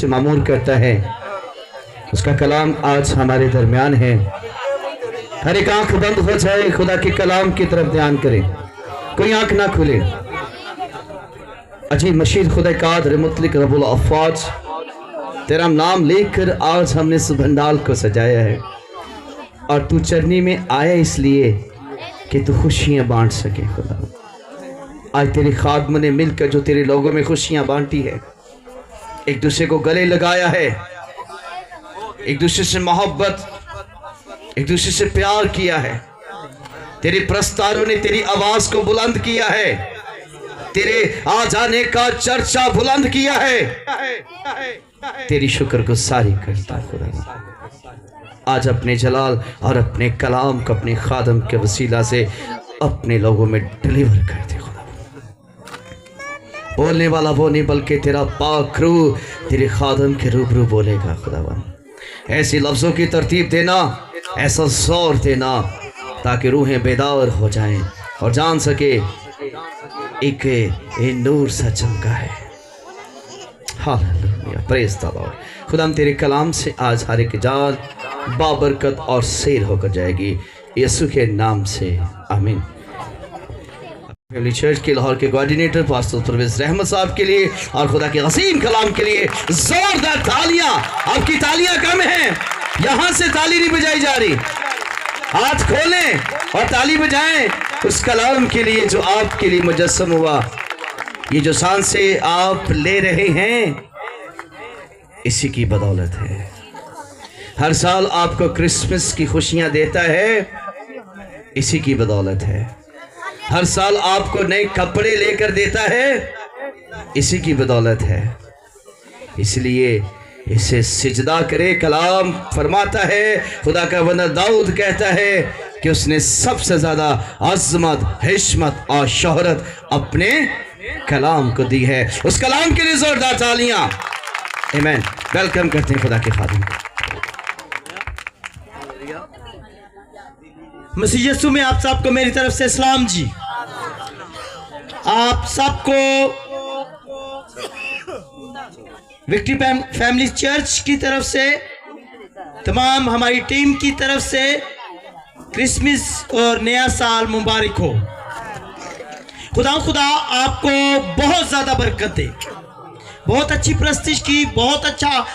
से मामूर करता है। उसका कलाम आज हमारे दरमियान है। हर एक आंख बंद हो जाए, खुदा के कलाम की तरफ ध्यान करें, कोई आंख ना खुले। अजी मशीद खुदा कादर मुतलिक रब्बुल अफ़वाज, तेरा नाम लेकर आज हमने सुबंदाल को सजाया है और तू चरनी में आया इसलिए कि तू खुशियां बांट सके। खुदा आज तेरे खादम ने मिलकर जो तेरे लोगों में खुशियां बांटी है, एक दूसरे को गले लगाया है, एक दूसरे से मोहब्बत, एक दूसरे से प्यार किया है। तेरे प्रस्तारों ने तेरी आवाज को बुलंद किया है, तेरे आ जाने का चर्चा बुलंद किया है। तेरी शुक्रगुजारी करता खुदा। आज अपने जलाल और अपने कलाम को अपने खादम के वसीला से अपने लोगों में डिलीवर कर दे खुदा। बोलने वाला वो नहीं बल्कि तेरा पाक रूह तेरे खादम के रूबरू बोलेगा खुदा। ऐसी लफ्जों की तरतीब देना, ऐसा जोर देना ताकि रूहें बेदार हो जाएं और जान सके एक नूर सा चमका है। Hallelujah, praise the Lord. खुदा हम तेरे कलाम से आज हर एक जान बाबरकत और सैर होकर जाएगी, यीशु के नाम से आमीन। फैमिली चर्च के लाहौर के कोऑर्डिनेटर पास्टर परवेज रहमत साहब के लिए और खुदा के असीम कलाम के लिए जोरदार तालियां। आपकी तालियां कम हैं, यहां से ताली नहीं बजाई जा रही। हाथ खोलें और ताली बजाएं उस कलाम के लिए जो आपके लिए मुजस्सम हुआ। ये जो सांसें आप ले रहे हैं इसी की बदौलत है। हर साल आपको क्रिसमस की खुशियां देता है, इसी की बदौलत है। हर साल आपको नए कपड़े लेकर देता है, इसी की बदौलत है। इसलिए इसे सिजदा करे। कलाम फरमाता है, खुदा का बंदा दाऊद कहता है कि उसने सबसे ज्यादा अज़मत, हिश्मत और शोहरत अपने कलाम को दी है। उस कलाम के लिए जोरदार तालियां। आमीन। वेलकम करते हैं खुदा के खादिम को। मसीह यीशु में आप सबको मेरी तरफ से सलाम जी। आप सबको विक्ट्री फैमिली चर्च की तरफ से, तमाम हमारी टीम की तरफ से क्रिसमस और नया साल मुबारक हो। खुदा आपको बहुत ज़्यादा बरकत दे। बहुत अच्छी प्रस्तुति की, बहुत अच्छा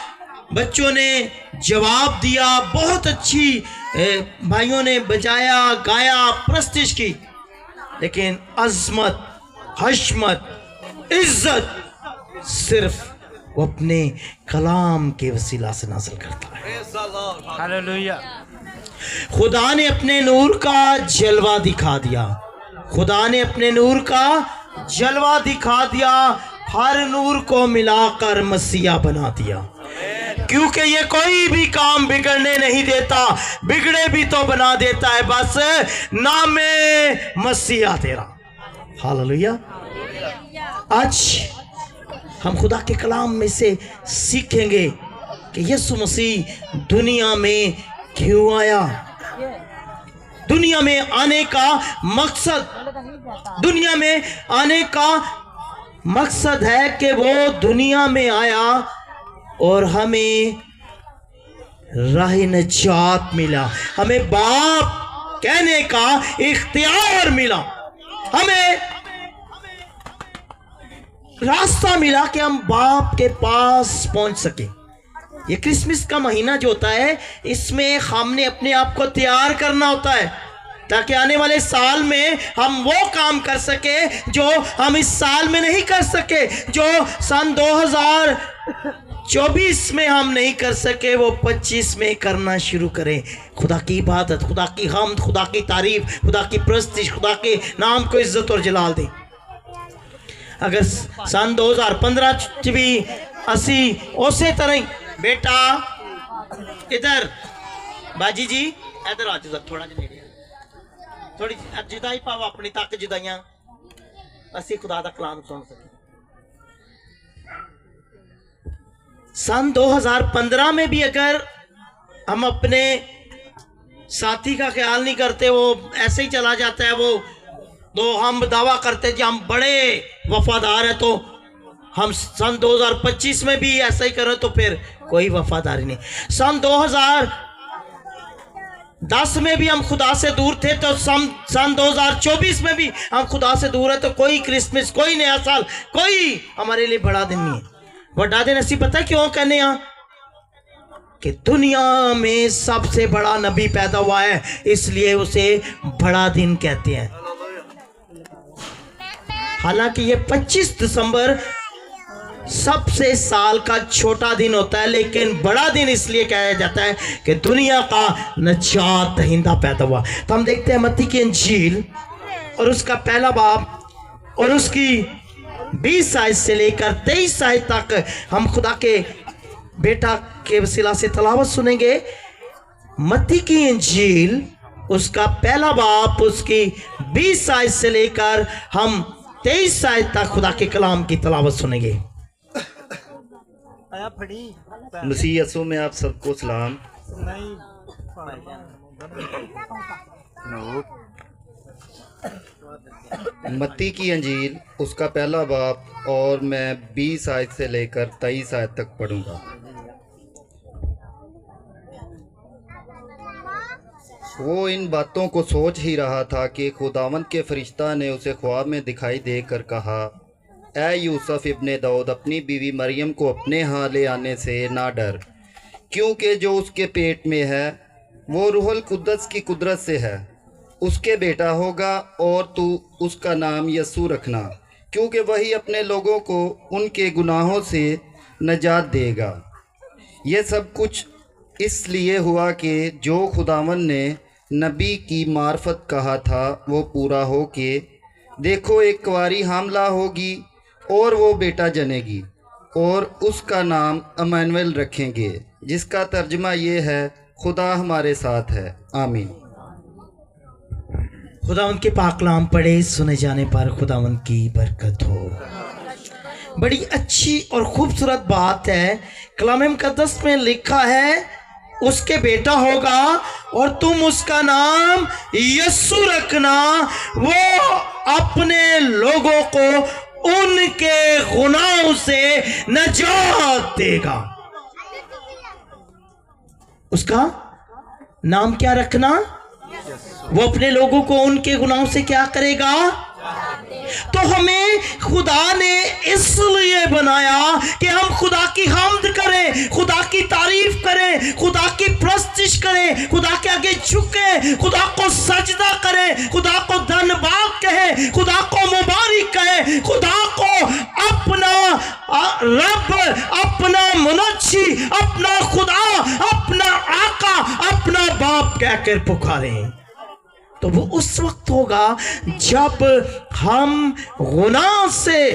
बच्चों ने जवाब दिया, बहुत अच्छी भाइयों ने बजाया, गाया, प्रस्तुति की। लेकिन अज़मत, हशमत, इज्जत सिर्फ वो अपने कलाम के वसीला से नाज़िल करता है। हालेलुया। खुदा ने अपने नूर का जलवा दिखा दिया। खुदा ने अपने नूर का जलवा दिखा दिया, हर नूर को मिलाकर मसीहा बना दिया। क्योंकि ये कोई भी काम बिगड़ने नहीं देता, बिगड़े भी तो बना देता है। बस नाम मसीहा तेरा। हालेलुया। आज हम खुदा के कलाम में से सीखेंगे कि यीशु मसीह दुनिया में क्यों आया। दुनिया में आने का मकसद, दुनिया में आने का मकसद है कि वो दुनिया में आया और हमें राह नजात मिला, हमें बाप कहने का इख्तियार मिला, हमें रास्ता मिला कि हम बाप के पास पहुंच सके। ये क्रिसमस का महीना जो होता है, इसमें हमने अपने आप को तैयार करना होता है ताकि आने वाले साल में हम वो काम कर सके जो हम इस साल में नहीं कर सके, जो सन 2024 में हम नहीं कर सके, वो 25 में करना शुरू करें। खुदा की इबादत, खुदा की हम्द, खुदा की तारीफ, खुदा की प्रस्तुति, खुदा के नाम को इज्जत और जलाल दें। अगर सन 2015 भी असी उस तरह ही बेटा इधर बाजी जी इधर आ जाओ, थोड़ा थोड़ी जुदाई पाओ अपनी तक जुदाइयां असी खुदा दा कलाम सुन सके। सन 2015 में भी अगर हम अपने साथी का ख्याल नहीं करते, वो ऐसे ही चला जाता है, वो तो हम दावा करते जी हम बड़े वफादार हैं, तो हम सन 2025 में भी ऐसा ही करें तो फिर कोई वफादारी नहीं। सन 2010 में भी हम खुदा से दूर थे, तो सन 2024 में भी हम खुदा से दूर है, तो कोई क्रिसमस, कोई नया साल, कोई हमारे लिए बड़ा दिन नहीं है। बड़ा दिन ऐसी पता क्यों कहने यहाँ कि दुनिया में सबसे बड़ा नबी पैदा हुआ है, इसलिए उसे बड़ा दिन कहते हैं। हालांकि ये 25 दिसंबर सबसे साल का छोटा दिन होता है, लेकिन बड़ा दिन इसलिए कहा जाता है कि दुनिया का नजात दहिंदा पैदा हुआ। तो हम देखते हैं मत्ती की इंजील और उसका पहला बाब और उसकी 20 आयत से लेकर 23 आयत तक हम खुदा के बेटा के वसीला से तलावत सुनेंगे। मत्ती की इंजील उसका पहला बाब उसकी 20 आयत से लेकर हम 23 आयत तक खुदा के कलाम की तलावत सुनेंगे। मसीह यीशु में आप सबको सलाम। मत्ती की अंजील उसका पहला बाब और मैं 20 आयत से लेकर 23 आयत तक पढ़ूंगा। वो इन बातों को सोच ही रहा था कि खुदावंद के फरिश्ता ने उसे ख्वाब में दिखाई देकर कहा, ऐ यूसुफ इब्ने दाऊद, अपनी बीवी मरियम को अपने यहाँ ले आने से ना डर, क्योंकि जो उसके पेट में है वो रूहुल कुद्दस की कुदरत से है। उसके बेटा होगा और तू उसका नाम यस्सु रखना, क्योंकि वही अपने लोगों को उनके गुनाहों से नजात देगा। ये सब कुछ इसलिए हुआ कि जो खुदावन ने नबी की मार्फत कहा था वो पूरा हो के, देखो एक कुंवारी हामला होगी और वो बेटा जनेगी और उसका नाम अमानुएल रखेंगे, जिसका तर्जमा ये है, खुदा हमारे साथ है। आमीन। खुदावंद के पाक कलाम पढ़े सुने जाने पर खुदावंद की बरकत हो। बड़ी अच्छी और खूबसूरत बात है। कलाम मुकद्दस में लिखा है उसके बेटा होगा और तुम उसका नाम यस्सु रखना, वो अपने लोगों को उनके गुनाहों से नजात देगा। उसका नाम क्या रखना? वो अपने लोगों को उनके गुनाहों से क्या करेगा? तो हमें खुदा ने इसलिए बनाया कि हम खुदा की हम्द करें, खुदा की तारीफ करें, खुदा की प्रस्तिश करें, खुदा के आगे झुकें, खुदा को सजदा करें, खुदा को धन्यवाद कहें, खुदा को मुबारक कहें, खुदा को अपना रब, अपना मुनच्छी, अपना खुदा, अपना आका, अपना बाप कहकर पुकारें। तो वो उस वक्त होगा जब हम गुनाह से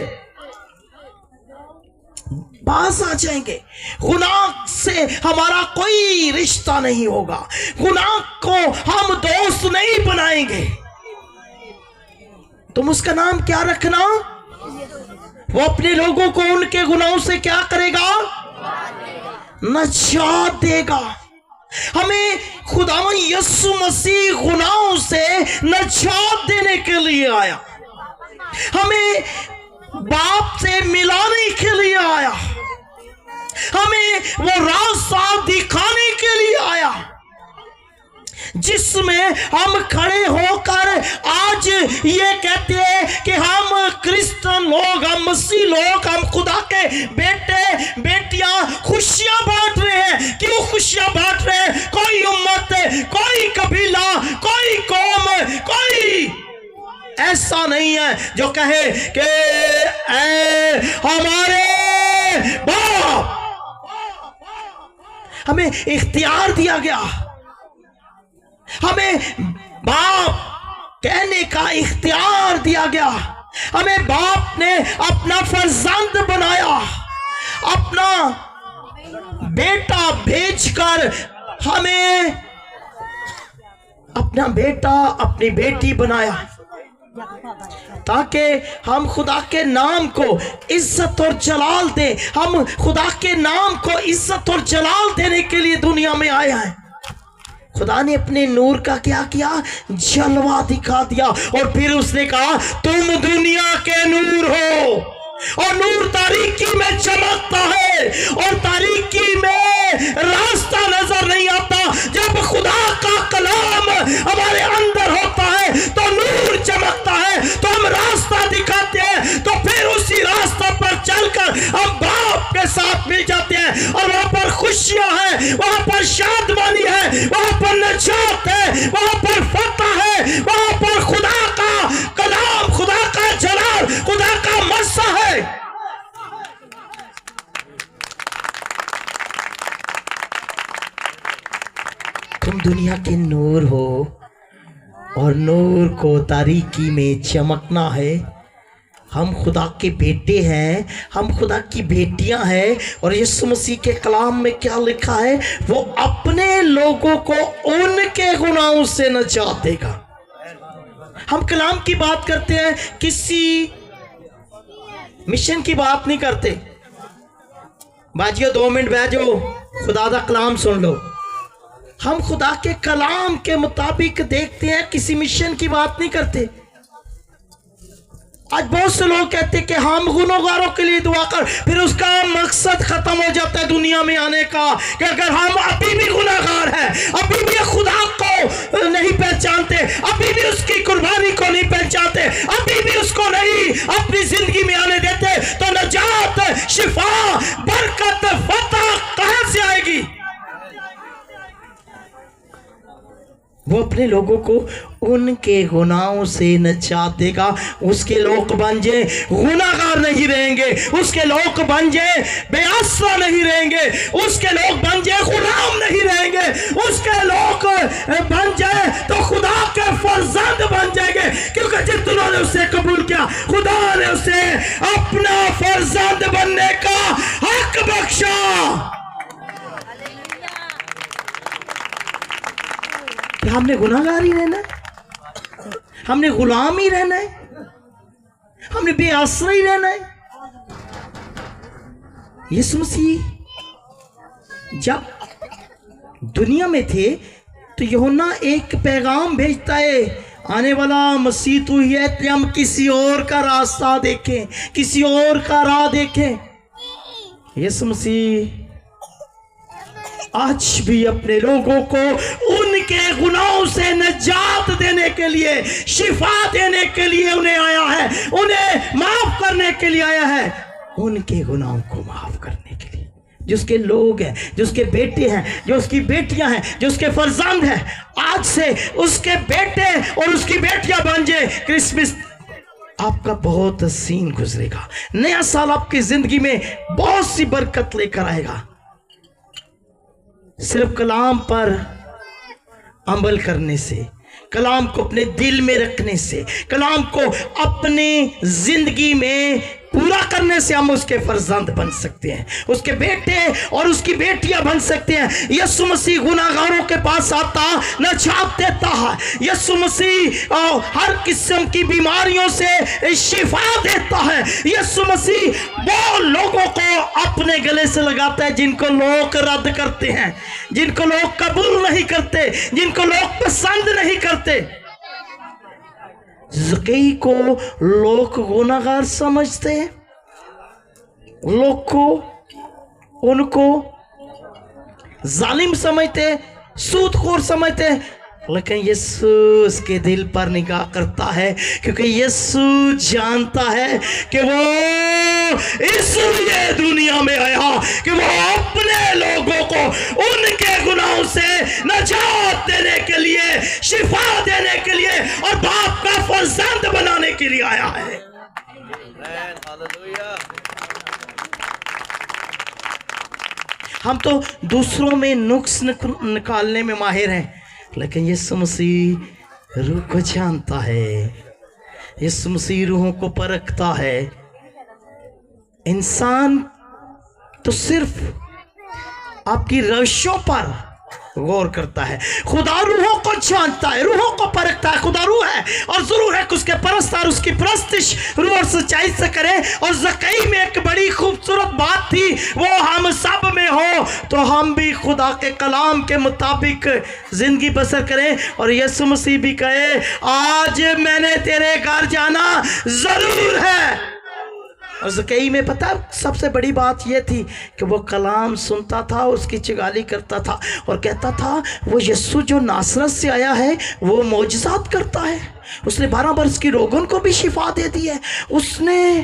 बाज आ जाएंगे। गुनाह से हमारा कोई रिश्ता नहीं होगा, गुनाह को हम दोस्त नहीं बनाएंगे। तुम उसका नाम क्या रखना? वो अपने लोगों को उनके गुनाहों से क्या करेगा? नजात देगा। हमें खुदावन यीशु मसीह गुनाहों से नजात देने के लिए आया, हमें बाप से मिलाने के लिए आया, हमें वो रास्ता दिखाने के लिए आया जिसमें हम खड़े होकर आज ये कहते हैं कि हम क्रिश्चियन लोग, हम मसीह लोग, हम खुदा के बेटे बेटियां खुशियां बांट रहे हैं। क्यों खुशियां बांट रहे हैं? कोई उम्मत, कोई कबीला, कोई कौम, कोई ऐसा नहीं है जो कहे कि हमारे बाप, हमें इख्तियार दिया गया, हमें बाप कहने का इख्तियार दिया गया, हमें बाप ने अपना फर्जंद बनाया, अपना बेटा भेजकर हमें अपना बेटा, अपनी बेटी बनाया, ताकि हम खुदा के नाम को इज्जत और जलाल दें। हम खुदा के नाम को इज्जत और जलाल देने के लिए दुनिया में आए हैं। खुदा ने अपने नूर का क्या किया? जलवा दिखा दिया। और फिर उसने कहा तुम दुनिया के नूर हो, और नूर तारीकी में चमकता है और तारीकी में रास्ता नजर नहीं आता। जब खुदा का कलाम हमारे अंदर होता है तो नूर चमकता है, तो हम रास्ता दिखाते हैं, तो फिर उसी रास्ते पर चलकर हम बाप के साथ मिल जाते हैं और वहां पर खुशियां हैं, वहां पर शादमानी है, वहां पर निजात है, वहां पर फतह है, वहां पर खुदा का कलाम, खुदा का जलाल, खुदा का मस्सा है। तुम दुनिया के नूर हो और नूर को तारीकी में चमकना है। हम खुदा के बेटे हैं, हम खुदा की बेटियां हैं। और यीशु मसीह के कलाम में क्या लिखा है, वो अपने लोगों को उनके गुनाहों से नजात देगा। हम कलाम की बात करते हैं, किसी मिशन की बात नहीं करते। बाजियो 2 मिनट बैठ जाओ, खुदा का कलाम सुन लो। हम खुदा के कलाम के मुताबिक देखते हैं, किसी मिशन की बात नहीं करते। आज बहुत से लोग कहते हैं कि हम गुनहगारों के लिए दुआ कर, फिर उसका मकसद खत्म हो जाता है दुनिया में आने का, कि अगर हम अभी भी गुनहगार हैं, अभी भी खुदा को नहीं पहचानते, अभी भी उसकी कुर्बानी को नहीं पहचानते, अभी भी उसको नहीं अपनी जिंदगी में आने देते, तो नजात, शिफा, बरकत, फतह कहां से आएगी? वो अपने लोगों को उनके गुनाहों से नजात देगा। उसके लोग बन जाए गुनाहगार नहीं रहेंगे, उसके लोग बन जाए बेआसरा नहीं रहेंगे, उसके लोग बन जाए गुलाम नहीं रहेंगे, उसके लोग बन जाए तो खुदा के फर्जंद बन जाएंगे। क्योंकि जितनों ने उसे कबूल किया, खुदा ने उसे अपना फर्जंद बनने का हक बख्शा। हमने गुनाहगार ही रहना है, हमने गुलाम ही रहना है, हमने बेआसरा ही रहना है। यीशु मसीह जब दुनिया में थे तो यूहन्ना एक पैगाम भेजता है, आने वाला मसीह तू ही है, इसलिए हम किसी और का रास्ता देखें, किसी और का राह देखें। यीशु मसीह आज भी अपने लोगों को उनके गुनाहों से निजात देने के लिए, शिफा देने के लिए उन्हें आया है, उन्हें माफ करने के लिए आया है, उनके गुनाहों को माफ करने के लिए। जो उसके लोग हैं, जो उसके बेटे हैं, जो उसकी बेटियां हैं, जो उसके फर्जंद हैं, आज से उसके बेटे और उसकी बेटियां बन जाए। क्रिसमस आपका बहुत हसीन गुजरेगा, नया साल आपकी जिंदगी में बहुत सी बरकत लेकर आएगा। सिर्फ कलाम पर अमल करने से, कलाम को अपने दिल में रखने से, कलाम को अपनी जिंदगी में पूरा करने से हम उसके फर्जंद बन सकते हैं, उसके बेटे और उसकी बेटियां बन सकते हैं। यीशु मसीह गुनाहगारों के पास आता, नजात देता है। यीशु मसीह हर किस्म की बीमारियों से शिफा देता है। यीशु मसीह वो लोगों को अपने गले से लगाता है जिनको लोग रद्द करते हैं, जिनको लोग कबूल नहीं करते, जिनको लोग पसंद नहीं करते। ज़कई को लोग गुनाहगार समझते हैं, लोग को उनको जालिम समझते, सूदखोर समझते, लेकिन यीशु उसके दिल पर निगाह करता है, क्योंकि यीशु जानता है कि वो इसलिए दुनिया में आया कि वो अपने लोगों को उनके गुनाहों से नजात देने के लिए, शिफा देने के लिए और बाप का फर्जंद बनाने के लिए आया है। हम तो दूसरों में नुक्स निकालने में माहिर हैं, लेकिन यीशु मसीह रूह को जानता है, यीशु मसीह रूहों को परखता है। इंसान तो सिर्फ आपकी रविशों पर गौर करता है, खुदा रूहों को जानता है, रूहों को परखता है। खुदा रूह है और जरूर है कि उसके परस्तार उसकी परस्तिश रूह और सच्चाई से करें। और ज़कई में एक बड़ी खूबसूरत बात थी, वो हम सब में हो तो हम भी खुदा के कलाम के मुताबिक जिंदगी बसर करें। और यीशु मसीह भी कहे, आज मैंने तेरे घर जाना जरूर है, और ज़कई में पता सबसे बड़ी बात यह थी कि वो कलाम सुनता था, उसकी चिगाली करता था और कहता था वो यीशु जो नासरत से आया है वो मौजज़ात करता है। उसने 12 वर्ष की रोगन को भी शिफा दे दी है, उसने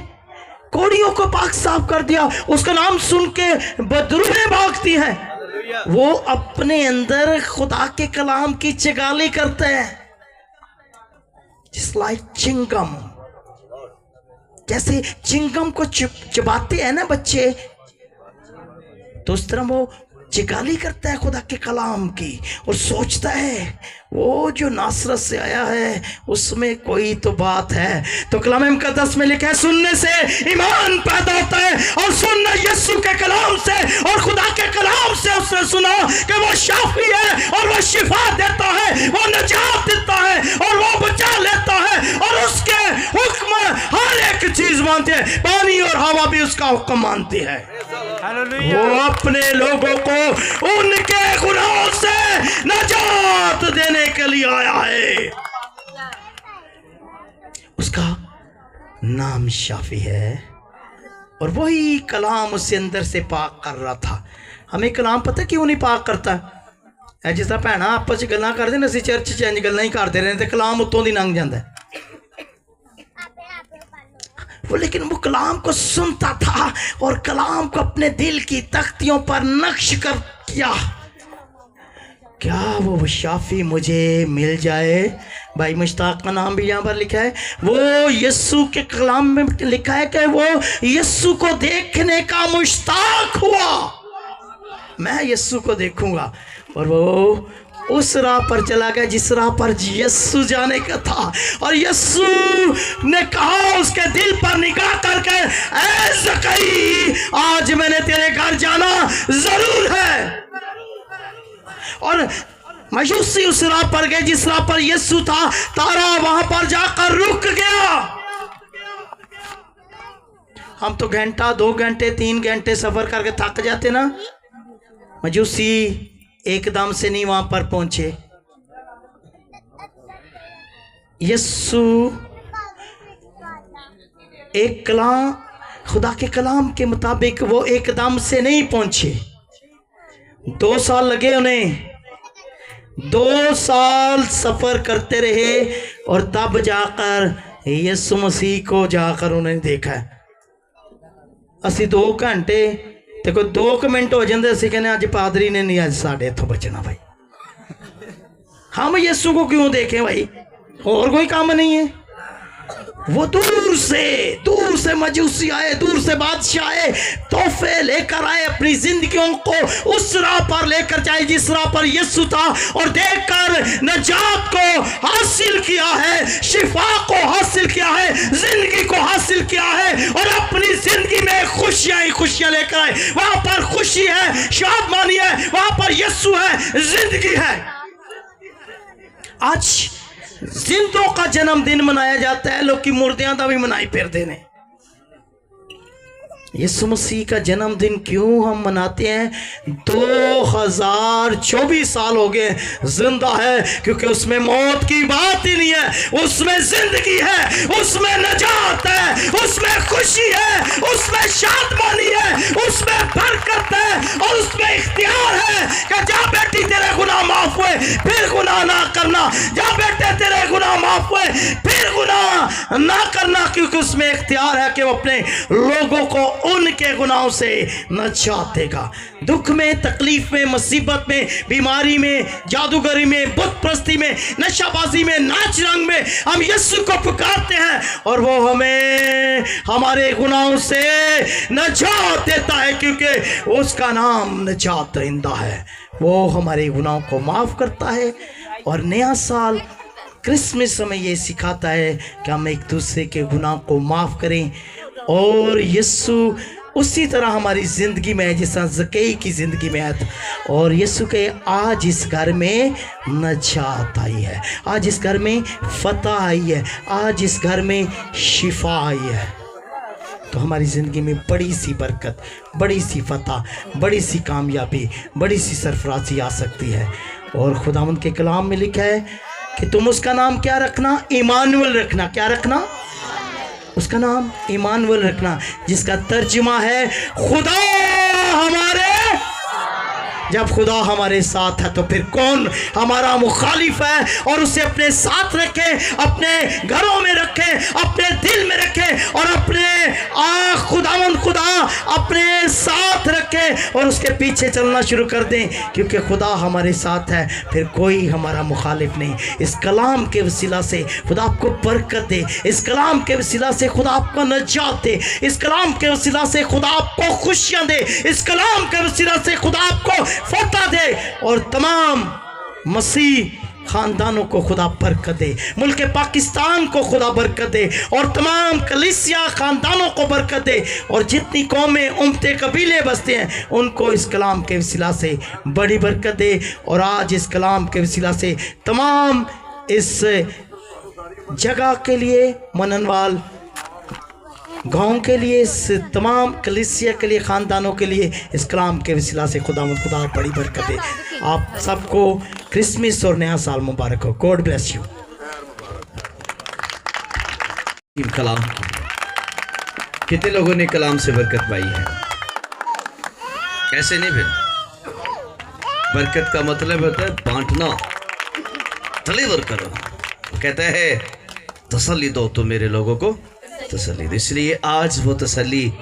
कोड़ियों को पाक साफ कर दिया। उसका नाम सुन के बदरूहें भागती हैं। वो अपने अंदर खुदा के कलाम की चिगाली करते हैं, जिस लाइक चिंगम, जैसे चिंगम को चबाते हैं ना बच्चे, तो उस तरह वो चिगाली करता है खुदा के कलाम की और सोचता है वो जो नासरत से आया है उसमें कोई तो बात है। तो कलाम मुकद्दस में लिखा है सुनने से ईमान पैदा होता है और सुनना यीशु के कलाम से, और खुदा के कलाम से उसने सुना कि वो शाफी है और वो शिफा देता है, वो निजात देता है और वो बचा लेता है और उसके हुक्म हर एक चीज मानते हैं। पानी और हवा भी उसका हुक्म मानती है। वो अपने लोगों को उनके गुनाहों से निजात देने के लिए आया है। उसका नाम शाफी है और वही कलाम उससे अंदर से पाक कर रहा था। हमें कलाम पता क्यों नहीं पाक करता है? जिस तरह भैन आपस च गल्लां करदे ने, असीं चर्च च इंज गल्लां ही करते रहने ते कलाम उत्तों दी लंघ जांदा है। वो लेकिन वो कलाम को सुनता था और कलाम को अपने दिल की तख्तियों पर नक्श कर किया। क्या वो शाफी मुझे मिल जाए? भाई मुश्ताक का नाम भी यहाँ पर लिखा है। वो यीशु के कलाम में लिखा है कि वो यीशु को देखने का मुश्ताक हुआ। मैं यीशु को देखूंगा, और वो उस राह पर चला गया जिस राह पर यीशु जाने का था। और यीशु ने कहा उसके दिल पर निगाह करके, ऐ ज़कई, आज मैंने तेरे घर जाना जरूर है। और मायूसी उस राह पर गए जिस राह पर यीशु था। तारा वहां पर जाकर रुक गया। हम तो घंटा, 2 घंटे, 3 घंटे सफर करके थक जाते ना। मायूसी एकदम से नहीं वहां पर पहुंचे। यीशु एक कलाम, खुदा के कलाम के मुताबिक वो एकदम से नहीं पहुंचे। 2 साल लगे उन्हें, 2 साल सफर करते रहे और तब जाकर यीशु मसीह को जाकर उन्होंने देखा है। असी 2 घंटे ते कोई 2 मिनट हो जाते असी कहने अज पादरी ने नहीं अज साढ़े इथों बचना भाई। हम यीशु को क्यों देखें भाई, और कोई काम नहीं है। वो दूर से मजूसी आए, दूर से बादशाह आए, तोहफे लेकर आए, अपनी जिंदगियों को उस राह पर लेकर जाए जिस राह पर यीशु था, और देखकर नजात को हासिल किया है, शिफा को हासिल किया है, जिंदगी को हासिल किया है, और अपनी जिंदगी में खुशियां ही खुशियां लेकर आए। वहां पर खुशी है, शादमानी है, वहां पर यीशु है, जिंदगी है। आज जिंदों का जन्मदिन मनाया जाता है, लोग की मुर्दियां का भी मनाई फिरते ने। यीशु मसीह का जन्मदिन क्यों हम मनाते हैं? 2024 साल हो गए जिंदा है, क्योंकि उसमें मौत की बात ही नहीं है, उसमें जिंदगी है, उसमें नजात है, उसमें खुशी है, उसमें शादमानी है, उसमें बरकत है, और उसमें इख्तियार है कि जा बेटी तेरे गुनाह माफ हुए फिर गुनाह ना करना, जा बेटे तेरे गुनाह माफ हुए फिर गुनाह ना करना, क्योंकि उसमें इख्तियार है कि वो अपने लोगों को उनके गुनाहों से नजात देगा। दुख में, तकलीफ में, मुसीबत में, बीमारी में, जादूगरी में, बुत परस्ती में, नशाबाजी में, नाच रंग में हम यीशु को पुकारते हैं और वो हमें हमारे गुनाहों से नजात देता है, क्योंकि उसका नाम नजात दहिंदा है। वो हमारे गुनाहों को माफ करता है। और नया साल क्रिसमस हमें ये सिखाता है कि हम एक दूसरे के गुनाह को माफ करें, और यीशु उसी तरह हमारी ज़िंदगी में है जिस तरह ज़कई की ज़िंदगी में है। और यीशु के आज इस घर में नजात आई है, आज इस घर में फतह आई है, आज इस घर में शिफा आई है। तो हमारी ज़िंदगी में बड़ी सी बरकत, बड़ी सी फतह, बड़ी सी कामयाबी, बड़ी सी सरफराजी आ सकती है। और खुदावंद के कलाम में लिखा है कि तुम उसका नाम क्या रखना? इमानुएल रखना। क्या रखना? उसका उसका नाम इमानुएल रखना, जिसका तर्जुमा है खुदा हमारे। जब खुदा हमारे साथ है तो फिर कौन हमारा मुखालिफ है। और उसे अपने साथ रखे, अपने घरों में रखे, अपने दिल में रखे और अपने खुदावंद खुदा अपने साथ रखे और उसके पीछे चलना शुरू कर दें, क्योंकि खुदा हमारे साथ है, फिर कोई हमारा मुखालिफ नहीं। इस कलाम के वसीला से खुदा आपको बरकत दे, इस कलाम के वसीला से खुदा आपको नजात दे, इस कलाम के वसीला से खुदा आपको खुशियां दे, इस कलाम के वसीला से खुदा आपको फतह दे और तमाम मसीह खानदानों को खुदा बरकत दे, मुल्क पाकिस्तान को खुदा बरकत दे और तमाम कलीसिया खानदानों को बरकत दे और जितनी कौमें उम्मतें कबीले बसते हैं उनको इस कलाम के वसीला से बड़ी बरकत दे। और आज इस कलाम के वसीला से तमाम इस जगह के लिए, मननवाल गाँव के लिए, इस तमाम कलीसिया के लिए, ख़ानदानों के लिए इस कलाम के वसीला से खुदा बड़ी बरकत दे। आप सबको क्रिसमस और नया साल मुबारक हो। God bless you. कलाम, कितने लोगों ने कलाम से बरकत पाई है? ऐसे नहीं, फिर बरकत का मतलब होता है बांटना, डिलीवर करो। कहता है तसल्ली दो तो मेरे लोगों को तसल्ली दो। इसलिए आज वो तसल्ली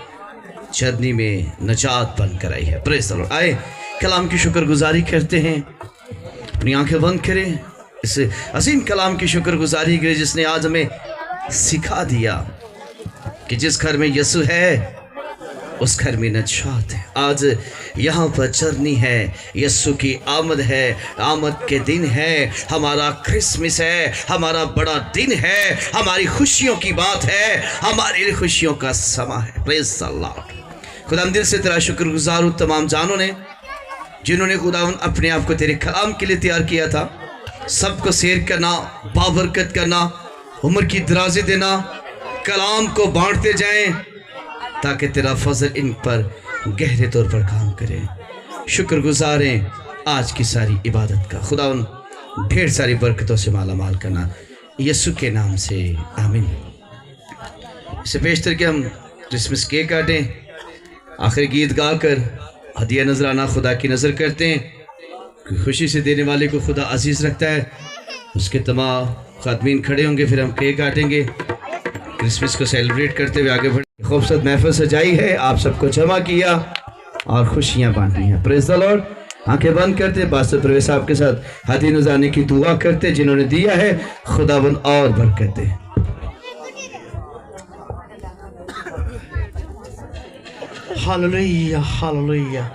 जर्नी में नजात बनकर आई है। Praise the Lord. आए कलाम की शुक्रगुजारी करते हैं, अपनी आंखें बंद करें, इस असीम कलाम की शुक्रगुजारी करें जिसने आज हमें सिखा दिया कि जिस घर में यीशु है उस घर में नजात है। आज यहाँ पर जर्नी है, यीशु की आमद है, आमद के दिन है, हमारा क्रिसमस है, हमारा बड़ा दिन है, हमारी खुशियों की बात है, हमारे लिए खुशियों का समा है। Praise the Lord. खुदा दिल से तेरा शुक्रगुजार हूँ तमाम जानों ने जिन्होंने खुदा अपने आप को तेरे कलाम के लिए तैयार किया था। सबको शेयर करना, बाबरकत करना, उम्र की दराज़ी देना, कलाम को बांटते जाएं ताकि तेरा फजल इन पर गहरे तौर पर काम करे। शुक्रगुजारें आज की सारी इबादत का। खुदा उन ढेर सारी बरकतों से माला माल करना, यीशु के नाम से आमीन। इससे पेशतर के हम क्रिसमस केक काटें, आखिरी गीत गाकर हदिया नजराना खुदा की नज़र करते हैं। खुशी से देने वाले को खुदा अजीज़ रखता है। उसके तमाम खातमीन खड़े होंगे, फिर हम केक काटेंगे, क्रिसमस को सेलिब्रेट करते हुए आगे बढ़े। खूबसूरत महफिल सजाई है, आप सबको जमा किया और खुशियाँ बांटी हैं। Praise the Lord. आंखें बंद करते पास्टर प्रवेश साहब के साथ हदी नजाने की दुआ करते जिन्होंने दिया है, खुदावंद और बरकत दे। Hallelujah hallelujah.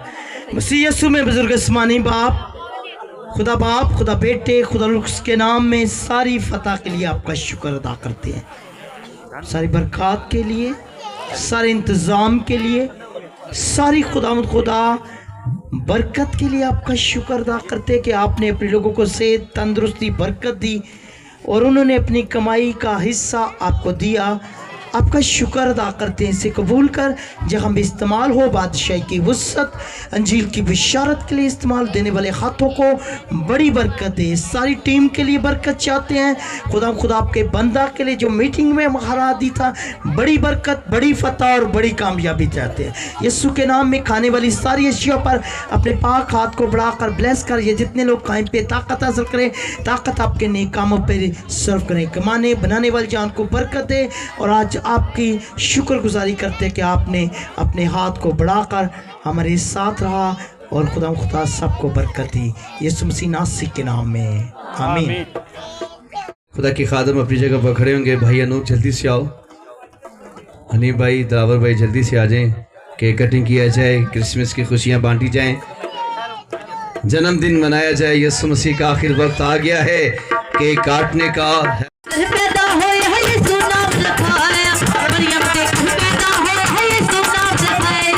मसीह यीशु में बुजुर्ग आसमानी बाप, खुदा बेटे, खुदा के नाम में सारी फतह के लिए आपका शुक्र अदा करते हैं, सारी बरकत के लिए, सारे इंतज़ाम के लिए, सारी खुदा बरकत के लिए आपका शुक्र अदा करते कि आपने अपने लोगों को सेहत, तंदुरुस्ती, बरकत दी और उन्होंने अपनी कमाई का हिस्सा आपको दिया। आपका शुक्र अदा करते हैं। इसे कबूल कर जहाँ भी इस्तेमाल हो, बादशाही की वुसअत, अंजील की बिशारत के लिए इस्तेमाल देने वाले हाथों को बड़ी बरकत दे। सारी टीम के लिए बरकत चाहते हैं खुदा आपके बंदा के लिए जो मीटिंग में हरा दी था, बड़ी बरकत, बड़ी फतह और बड़ी कामयाबी चाहते हैं। यीशु के नाम में खाने वाली सारी अशिया पर अपने पाक हाथ को बढ़ाकर ब्लेस कर, ये जितने लोग कायम पे ताकत हासिल करें, ताकत आपके नए कामों पर सर्व करें, कमाने बनाने वाली जान को बरकत दे। और आज आपकी शुक्रगुजारी करते कि आपने अपने हाथ को बढ़ाकर हमारे साथ रहा और खुदा सबको बरकत दी, यीशु मसीह नासरी के नाम में आमीन। खुदा के खादम अपनी जगह पर खड़े होंगे। भाई अनूप जल्दी से आओ, हनीफ भाई, दरावर भाई जल्दी से आ जाएं, केक कटिंग किया जाए, क्रिसमस की खुशियाँ बांटी जाएं, जन्मदिन मनाया जाए। यीशु मसीह का आखिर वक्त आ गया है केक काटने का। पैदा होए है यीशु नाम लिखाया, मरियम के घर पैदा होए है यीशु नाम लिखाया,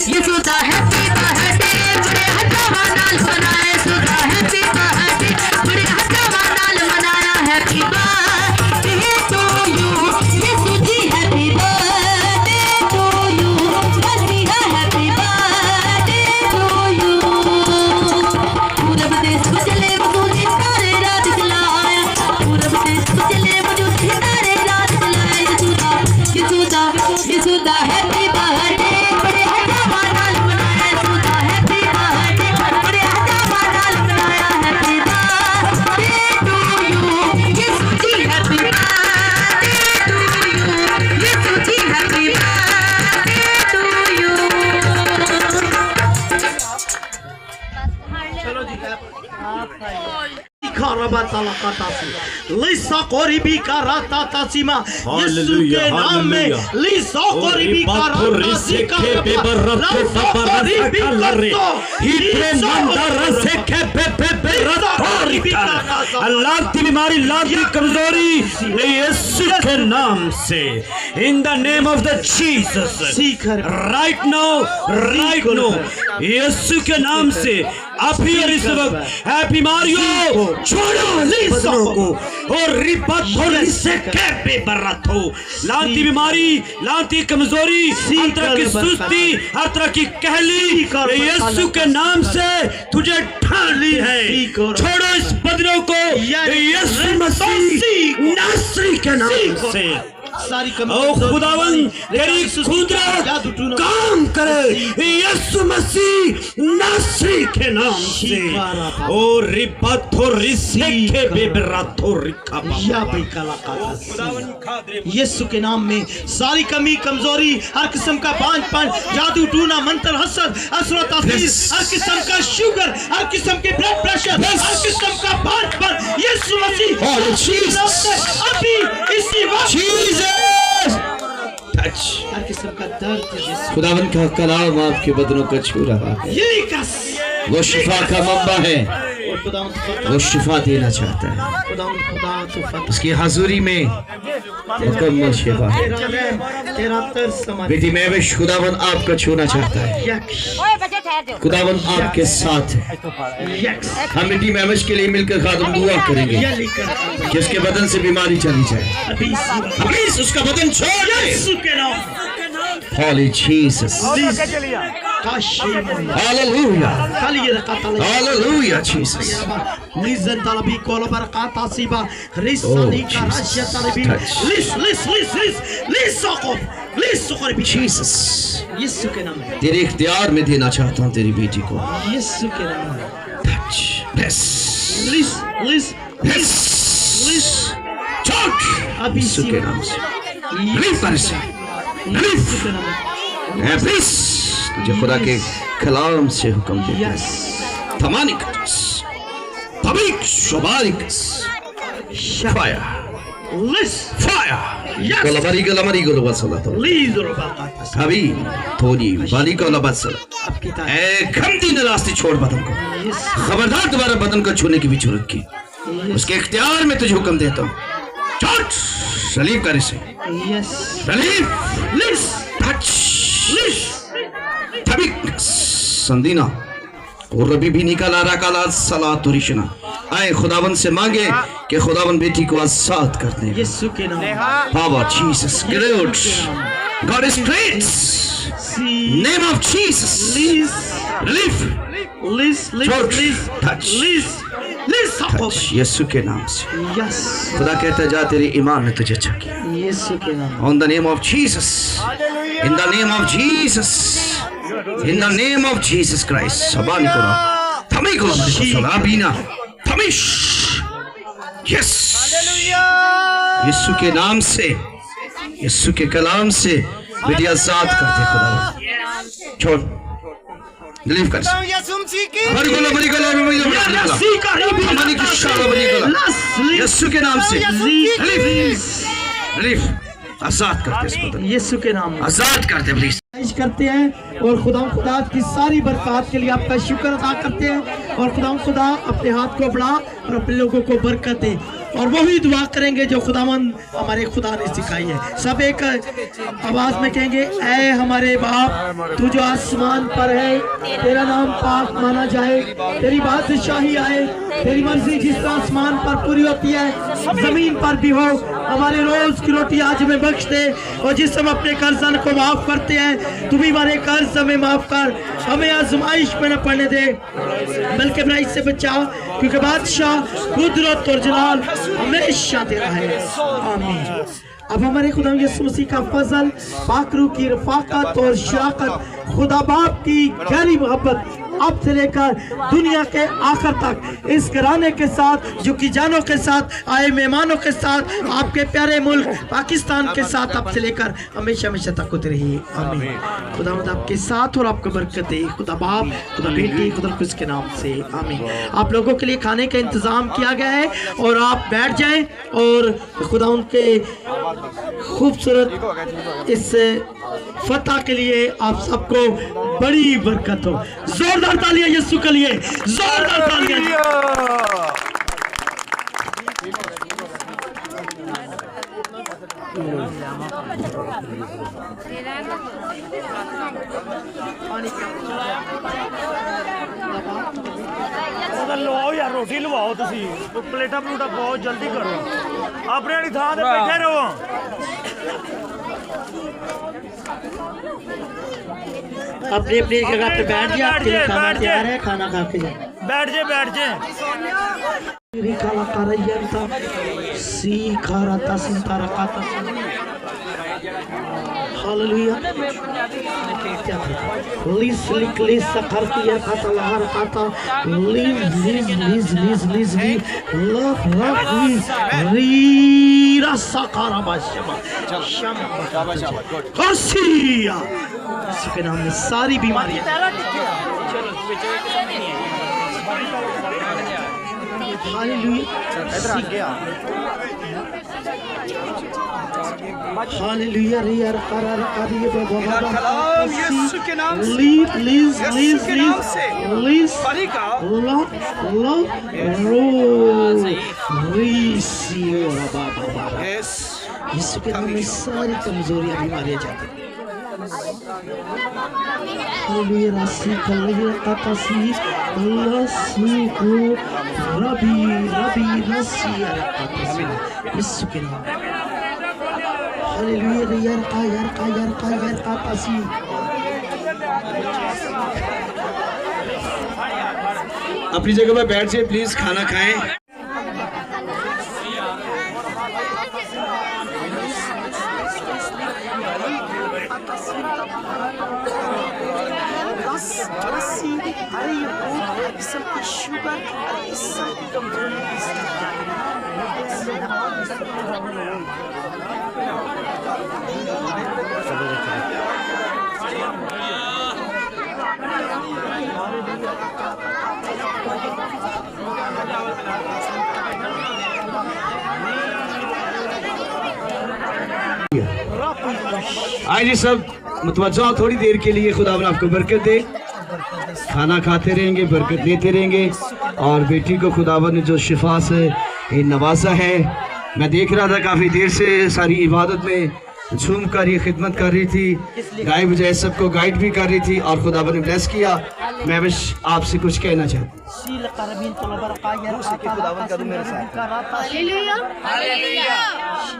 यीशु दा हैप्पी बर्थडे, बड़े हटावा नाल मनाया, यीशु दा हैप्पी बर्थडे, बड़े हटावा नाल मनाया, happy birthday to you Yeshu ji, happy birthday to you मसीहा, हैप्पी बर्थडे टू यू। पूरब देश को चले वसूली सारे राज चलाया, पूरब देश लिसा कोरिबी का राता तासीमा, यीशु के नाम में लिसा कोरिबी का राता सीका लाती बीमारी, लाती कमजोरी यीशु के नाम से, in the name of the Jesus, right now यीशु के नाम से आप ही और इस वक्त है बीमारियों छोड़ो बदनों को, और लाती बीमारी, लाती कमजोरी, हर तरह की सुस्ती, हर तरह की कहली यीशु के नाम से तुझे ठान ली है। छोड़ो इस बदनों को यीशु मसीह नासरी के नाम से। सारी ओ खुदावन तेरी कुदरत काम करे यीशु मसीह नासरी के नाम से। ओ रिबातो रिसे के बेबरातो रिका यीशु के नाम में सारी कमी कमजोरी, हर किस्म का बांझपन, जादू टूना, मंत्र, हसद, असरत, हर किस्म का शुगर, हर किस्म के ब्लड प्रेशर, हर किस्म का बांझपन यीशु मसीह अभी इसी वक्त हर किस्म का दर्द खुदावन का कलाम आपके बदनों को छू रहा है। वो शिफा का मंबा है, वो शिफा देना चाहता है। उसकी हाज़ुरी में मुकम्मल शिफा है। बेटी महविश खुदावन आपको छूना चाहता है। खुदावन आपके साथ है। हम बेटी महविश के लिए मिलकर खादम दुआ करेंगे कि उसके बदन से बीमारी चली जाए, अभी उसका बदन छोड़ दे। Holy Jesus. Hallelujah. Hallelujah, Jesus. Oh, Jesus. यीशु के नाम में तेरे इख्तियार में देना चाहता हूँ तेरी बेटी को। यीशु के नाम में Touch. Bless. Bless. Touch. अभी यीशु के नाम से रिलीफ कर इसे, रिलीफ। प्लीज तुझे खुदा के कलाम से हुक्म देते हैं। तमानिकस, तबिक शबारिकस, फायर, फायर। गलमरी गलबसला तो अभी थोड़ी बाली गलबसला। ए खमदी न रास्ते छोड़ बदन को, खबरदार दोबारा बदन को छूने की भी जरूरत की। उसके इख्तियार में तुझे हुक्म देता हूँ। चोट सलीब कर इसे, सलीब, टच, तबिक संदीना और रबी भी निकाला रकाला सला तुरिशना। आए खुदावन से मांगे कि खुदावन बेटी को आजाद कर दे। यीशु के नाम power Jesus great God is great name of Jesus relief touch यीशु के नाम से। खुदा कहता है जा तेरी ईमान ने तुझे अच्छा किया। यीशु के नाम on the name of Jesus, in the name of Jesus, in the name of Jesus Christ. सबानी को थमी को सलाबीना थमिश यस यीशु के नाम से, यीशु के कलाम से बेटी आजाद कर दे। खुदा छोड़ रिलीफ कर यीशु के नाम से रिलीफ आजाद करते हैं। यीशु के नाम आजाद करते प्लीज करते हैं और खुदा की सारी बरकत के लिए आपका शुक्र अदा करते हैं। और खुदा अपने हाथ को बढ़ा और अपने लोगों को बरकत दे। और वही दुआ करेंगे जो खुदावन हमारे खुदा ने सिखाई है। सब एक आवाज में कहेंगे, ऐ हमारे बाप तू जो आसमान पर है, तेरा नाम पाक माना जाए, तेरी बादशाही आए, तेरी मर्जी जिस तरह आसमान पर पूरी होती है जमीन पर भी हो। हमारे रोज की रोटी आज हमें बख्श दे, और जिस हम अपने कर्जन को माफ करते हैं तू भी हमारे कर्ज हमें माफ कर। हमें आजमाइश में न पड़ने दे बल्कि बुराई से बचा, क्योंकि बादशाह कुदरत और जलाल हमेशा तेरा है। आमीन। अब हमारे खुदा यीशु मसीह का फजल, पाक रूह की रफाकत और शराकत, खुदा बाप की गहरी मोहब्बत अब से लेकर दुनिया के आखिर तक इस घराने के साथ, जो कि जानों के साथ, आए मेहमानों के साथ, आपके प्यारे मुल्क पाकिस्तान के साथ अब से लेकर हमेशा हमेशा तक होते रहिए। आमीन। खुदा आपके साथ और आपको बरकत दे। खुदा बाप, खुदा बेटी, खुदा कुछ के नाम से आमीन। आप लोगों के लिए खाने का इंतजाम किया गया है और आप बैठ जाएं और खुदा उनके खूबसूरत इस फतह के लिए आप सबको बड़ी बरकत हो। जोरदार तालियां यीशु के लिए, जोरदार तालियां। ਲਵਾਓ ਯਾਰ, ਰੋਟੀ ਲਵਾਓ ਤੁਸੀਂ, ਪਲੇਟਾਂ ਪਲੂਟਾਂ ਬਹੁਤ ਜਲਦੀ ਕਰੋ, ਆਪਣੇ ਵਾਲੀ ਥਾਂ ਤੇ ਬੈਠੇ ਰਹੋ। अपनी अपनी जगह पे बैठ जाए, आपके लिए खाना तैयार है, खाना खा के जाए। बैठ जाए, बैठ जाए। हालेलुया। इसके नाम में सारी बीमारियां हालेलुया रे यार करार करिए बाबा यीशु के नाम से लीज यीशु के नाम में सारी कमजोरियां बीमारियां जाती हैं। हालेलुया रासी कलिया कातासी लसी को रबी रसी यार कातासी यीशु के नाम। हालेलुया यार कातासी। अपनी जगह पर बैठ जाए प्लीज, खाना खाएं। आइए जी सब मुतवज्जो थोड़ी देर के लिए, खुदा आपको बरकत दे। खाना खाते रहेंगे, बरकत लेते रहेंगे। और बेटी को खुदावन ने जो शिफा से नवाजा है, मैं देख रहा था काफ़ी देर से सारी इबादत में झूम कर ये खिदमत कर रही थी, गाय बजाय सबको गाइड भी कर रही थी और खुदावन ने ब्लेस किया। मैं बस आपसे कुछ कहना चाहता हूँ।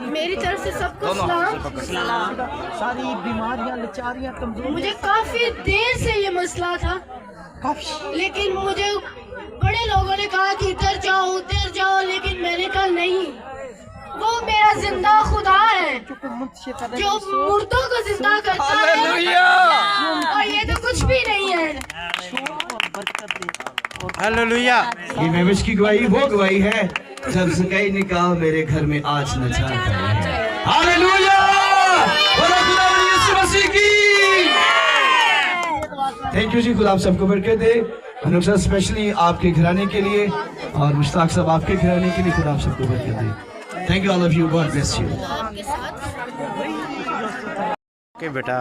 मेरी तरफ से सबको सलाम। सारी बीमारियां लाचारियां कमजोरी, मुझे काफी देर से ये मसला था, लेकिन मुझे बड़े लोगों ने कहा कि उधर जाओ, लेकिन मैंने कहा नहीं, वो मेरा जिंदा खुदा है जो मुर्दों को जिंदा करता है, और ये तो कुछ भी नहीं है। हालेलुया। ये महविश की गवाही वो गवाही है जब सगाई ने कहा मेरे घर में आज नचार है। हालेलुया। बोलो खुदा यीशु मसीह की। थैंक यू जी, खुदा आप सबको बरकत दे। अनुप सर स्पेशली आपके घराने के लिए और मुश्ताक साहब आपके घराने के लिए खुदा आप सबको बरकत दे। Thank you all of you, God bless you. Okay बेटा।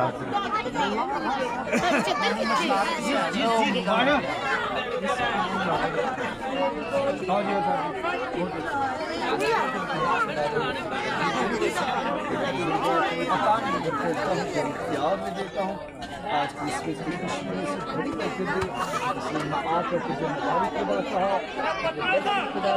आज की इस खुशी में से बड़ी बरकत दे, इसलिए मैं आकर के जो हमारी खुदा कहा खुदा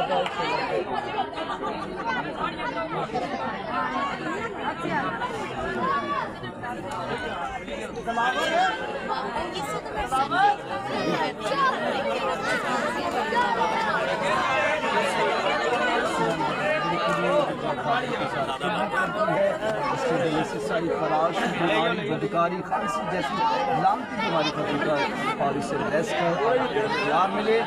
सारी फराश बीमारी बदकारी खांसी जैसी लामती बीमारी खत्म कर और इसे रेस्ट कर और प्यार मिले।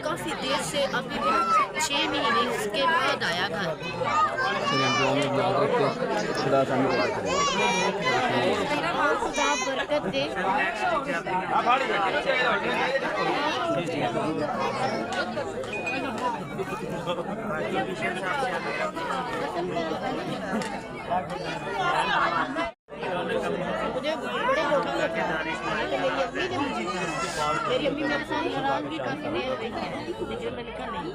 काफी देर से अभी भी 6 महीने इसके बाद आया घर। खुदा बरकत दे। मुझे बड़े लोगों ने मेरी अम्मी मेरे साथ नाराज भी काफी देर हो गई है, लेकिन मैंने कहा नहीं।